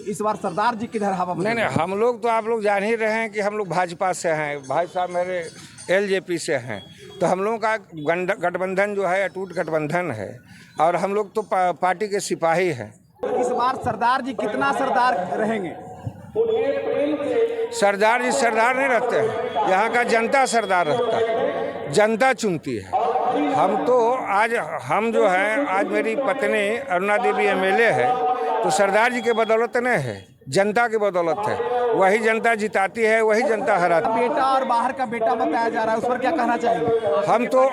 इस बार सरदार जी किधर हवा? नहीं, हम लोग तो आप लोग जान ही रहे हैं कि हम लोग भाजपा से हैं, भाई साहब मेरे एलजेपी से हैं, तो हम लोगों का गठबंधन जो है अटूट गठबंधन है और हम लोग तो पार्टी के सिपाही हैं। तो इस बार सरदार जी कितना सरदार रहेंगे? सरदार जी सरदार नहीं रहते हैं, यहाँ का जनता सरदार रहता है, जनता चुनती है। हम जो है आज मेरी पत्नी अरुणा देवी एमएलए है, तो सरदार जी के बदौलत नहीं है, जनता की बदौलत है। वही जनता जिताती है, वही जनता हराती है। बेटा और बाहर का बेटा बताया जा रहा है, उस पर क्या कहना चाहेंगे? हम तो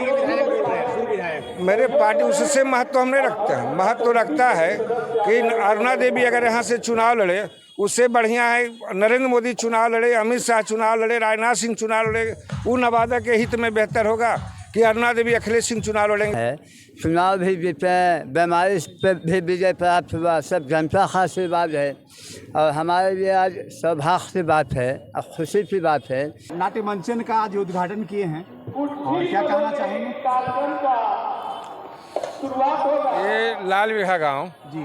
मेरे पार्टी उससे महत्व हम नहीं रखते हैं। महत्व रखता है कि अरुणा देवी अगर यहाँ से चुनाव लड़े, उससे बढ़िया है नरेंद्र मोदी चुनाव लड़े, अमित शाह चुनाव लड़े, राजनाथ सिंह चुनाव लड़े, वो नवादा के हित में बेहतर होगा कि अरुणा देवी अखिलेश सिंह चुनाव लड़ेंगे। चुनाव भी जीते, बीमारी पर भी विजय प्राप्त हुआ, सब जनता का आशीर्वाद है और हमारे लिए आज सौभाग्य की बात है और खुशी की बात है। नाट्य मंचन का आज उद्घाटन किए हैं और क्या कहना चाहेंगे? ये लाल बिघा गाँव जी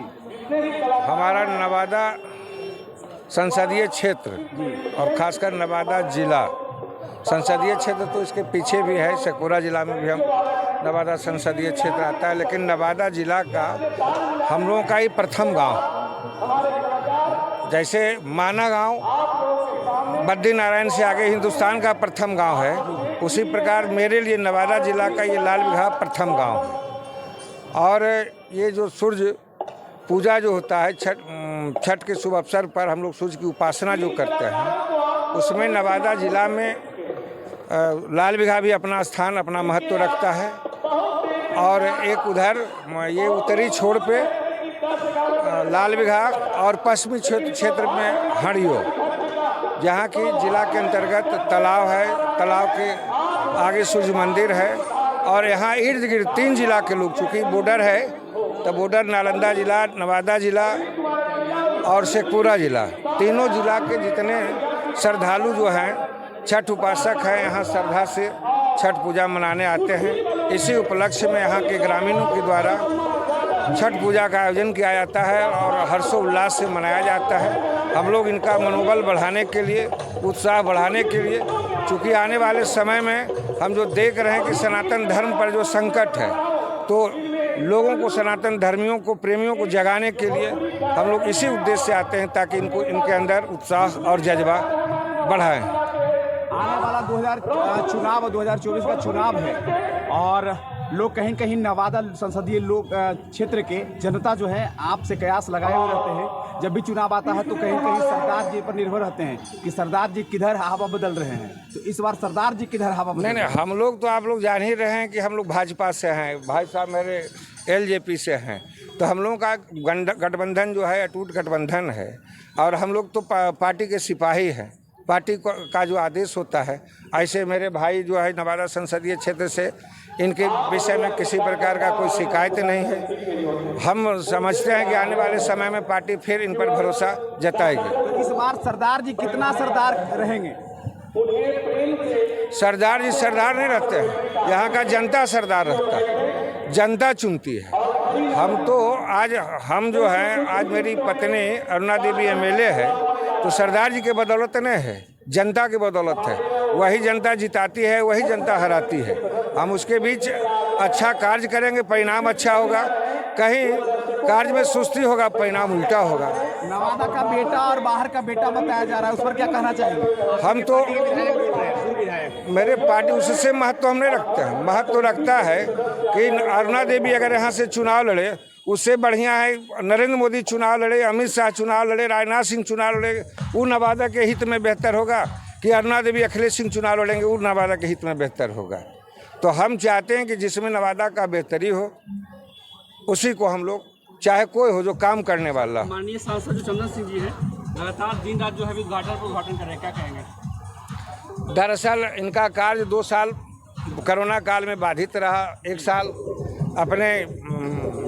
हमारा नवादा संसदीय क्षेत्र और खासकर नवादा जिला संसदीय क्षेत्र, तो इसके पीछे भी है सकोरा जिला में भी हम नवादा संसदीय क्षेत्र आता है, लेकिन नवादा जिला का हम लोगों का ही प्रथम गांव, जैसे माना गांव बद्रीनारायण से आगे हिंदुस्तान का प्रथम गांव है, उसी प्रकार मेरे लिए नवादा जिला का ये लाल बिघा प्रथम गांव है। और ये जो सूर्य पूजा जो होता है छठ के शुभ अवसर पर हम लोग सूर्य की उपासना जो करते हैं, उसमें नवादा जिला में लाल बिघा भी अपना स्थान अपना महत्व रखता है। और एक उधर ये उत्तरी छोर पे लाल बिघा और पश्चिमी क्षेत्र में हड़ियो, जहाँ की जिला के अंतर्गत तालाब है, तालाब के आगे सूर्य मंदिर है और यहाँ इर्द गिर्द 3 जिला के लोग, चूँकि बॉर्डर है तो बॉर्डर नालंदा जिला, नवादा जिला और शेखपुरा जिला, तीनों जिला के जितने श्रद्धालु जो हैं छठ उपासक हैं, यहाँ श्रद्धा से छठ पूजा मनाने आते हैं। इसी उपलक्ष्य में यहाँ के ग्रामीणों के द्वारा छठ पूजा का आयोजन किया जाता है और हर्षोल्लास से मनाया जाता है। हम लोग इनका मनोबल बढ़ाने के लिए, उत्साह बढ़ाने के लिए, चूँकि आने वाले समय में हम जो देख रहे हैं कि सनातन धर्म पर जो संकट है, तो लोगों को, सनातन धर्मियों को, प्रेमियों को जगाने के लिए हम लोग इसी उद्देश्य से आते हैं ताकि इनके अंदर उत्साह और जज्बा बढ़ाएं। आने वाला 2024 का चुनाव है और लोग कहीं कहीं नवादा संसदीय लोक क्षेत्र के जनता जो है आपसे कयास लगाए हुए रहते हैं। जब भी चुनाव आता है तो कहीं कहीं सरदार जी पर निर्भर रहते हैं कि सरदार जी किधर हवा बदल रहे हैं। तो इस बार सरदार जी किधर हवा बदल? नहीं, हम लोग तो आप लोग जान ही रहे हैं कि हम लोग भाजपा से हैं, भाई साहब मेरे एलजेपी से हैं, तो हम लोगों का गठबंधन जो है अटूट गठबंधन है और हम लोग तो पार्टी के सिपाही हैं। पार्टी का जो आदेश होता है, ऐसे मेरे भाई जो है नवादा संसदीय क्षेत्र से, इनके विषय में किसी प्रकार का कोई शिकायत नहीं है। हम समझते हैं कि आने वाले समय में पार्टी फिर इन पर भरोसा जताएगी। तो इस बार सरदार जी कितना सरदार रहेंगे? सरदार जी सरदार नहीं रहते हैं, यहाँ का जनता सरदार रहता है, जनता चुनती है। हम जो है आज मेरी पत्नी अरुणा देवी एमएलए है, तो सरदार जी के बदौलत नहीं है, जनता की बदौलत है। वही जनता जिताती है, वही जनता हराती है। हम उसके बीच अच्छा कार्य करेंगे, परिणाम अच्छा होगा। कहीं कार्य में सुस्ती होगा, परिणाम उल्टा होगा। नवादा का बेटा और बाहर का बेटा बताया जा रहा है, उस पर क्या कहना चाहेंगे? हम तो मेरे पार्टी उससे महत्व हम नहीं रखते हैं। महत्व रखता है कि अरुणा देवी अगर यहाँ से चुनाव लड़े, उससे बढ़िया है नरेंद्र मोदी चुनाव लड़े, अमित शाह चुनाव लड़े, राजनाथ सिंह चुनाव लड़े, वो नवादा के हित में बेहतर होगा कि अरुणा देवी अखिलेश सिंह चुनाव लड़ेंगे, वो नवादा के हित में बेहतर होगा। तो हम चाहते हैं कि जिसमें नवादा का बेहतरी हो, उसी को हम लोग, चाहे कोई हो जो काम करने वाला। माननीय सांसद जो चंदन सिंह जी हैं, लगातार दिन रात जो है उद्घाटन कर रहे हैं, क्या कहेंगे? दरअसल इनका कार्य 2 साल कोरोना काल में बाधित रहा, 1 साल अपने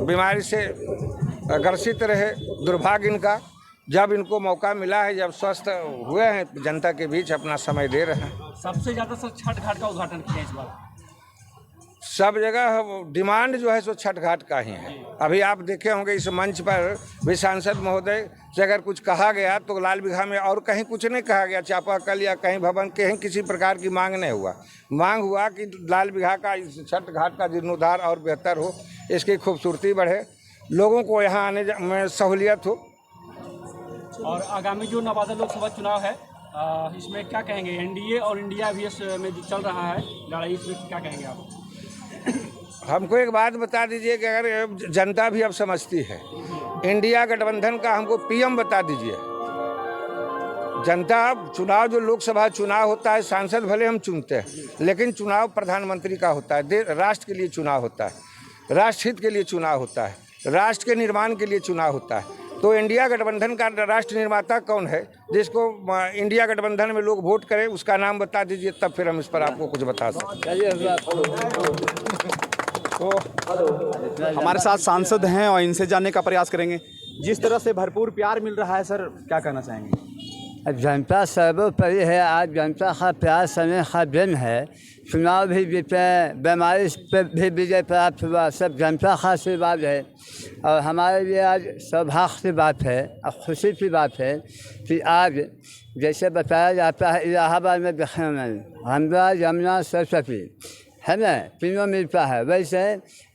बीमारी से ग्रसित रहे। दुर्भाग्य इनका, जब इनको मौका मिला है, जब स्वस्थ हुए हैं, जनता के बीच अपना समय दे रहे हैं। सबसे ज़्यादा सर छठ घाट का उद्घाटन किया इस बार। सब जगह डिमांड जो है सो छठ घाट का ही है। अभी आप देखे होंगे इस मंच पर भी सांसद महोदय से अगर कुछ कहा गया तो लाल बिगहा में और कहीं कुछ नहीं कहा गया, चापाकल या कहीं भवन कहीं किसी प्रकार की मांग नहीं हुआ। मांग हुआ कि लाल बिगहा का इस छठ घाट का जीर्णोद्धार और बेहतर हो, इसकी खूबसूरती बढ़े, लोगों को यहाँ आने में सहूलियत हो। और आगामी जो नवादा लोकसभा चुनाव है इसमें क्या कहेंगे? एनडीए और इंडिया वीएस में जो चल रहा है लड़ाई, इसमें क्या कहेंगे आप? हमको एक बात बता दीजिए कि अगर जनता भी अब समझती है, इंडिया गठबंधन का हमको पीएम बता दीजिए। जनता चुनाव जो लोकसभा चुनाव होता है, सांसद भले हम चुनते हैं, लेकिन चुनाव प्रधानमंत्री का होता है, राष्ट्र के लिए चुनाव होता है, राष्ट्र हित के लिए चुनाव होता है, राष्ट्र के निर्माण के लिए चुनाव होता है। तो इंडिया गठबंधन का राष्ट्र निर्माता कौन है जिसको इंडिया गठबंधन में लोग वोट करें, उसका नाम बता दीजिए, तब फिर हम इस पर आपको कुछ बता सकते हैं। तो हमारे साथ सांसद हैं और इनसे जानने का प्रयास करेंगे। जिस तरह से भरपूर प्यार मिल रहा है सर, क्या कहना चाहेंगे? जनता सर्वोपरि है। आज जनता का प्यार समय का दिन है। चुनाव भी जीते, बीमारी पे भी विजय प्राप्त हुआ, सब जनता का आशीर्वाद है। और हमारे लिए आज सौभाग्य की बात है और खुशी की बात है कि आज जैसे बताया जाता है इलाहाबाद में देखने में गंगा यमुना सरस्वती है ना, तीनों मिलता है। वैसे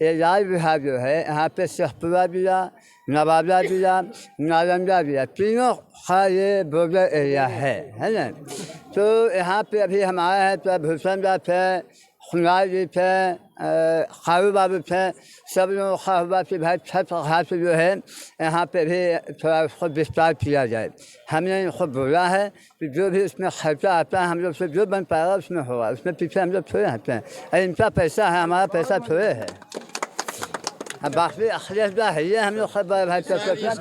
ये लाल बिगहा जो है यहाँ पे शेखपुरा जिला, नवादा जिला, नालंदा जिला, तीनों का ये बॉर्डर एरिया है ना। तो यहाँ पे अभी हमारे हैं तो भूषण दास है, खुनाल जी थे, खारू बाबू थे, सब लोगों का हुआ कि भाई छठ घाट जो है यहाँ पे भी थोड़ा उसको विस्तार किया जाए। हमने इनको बोला है कि जो भी उसमें खर्चा आता है हम लोग से जो बन पाएगा उसमें होगा, उसमें पीछे हम लोग थोड़े हटते हैं। अरे इनका पैसा है, हमारा पैसा थोड़े है। अब बाकी अखिलेश है ये हम लोग सब भाई क्या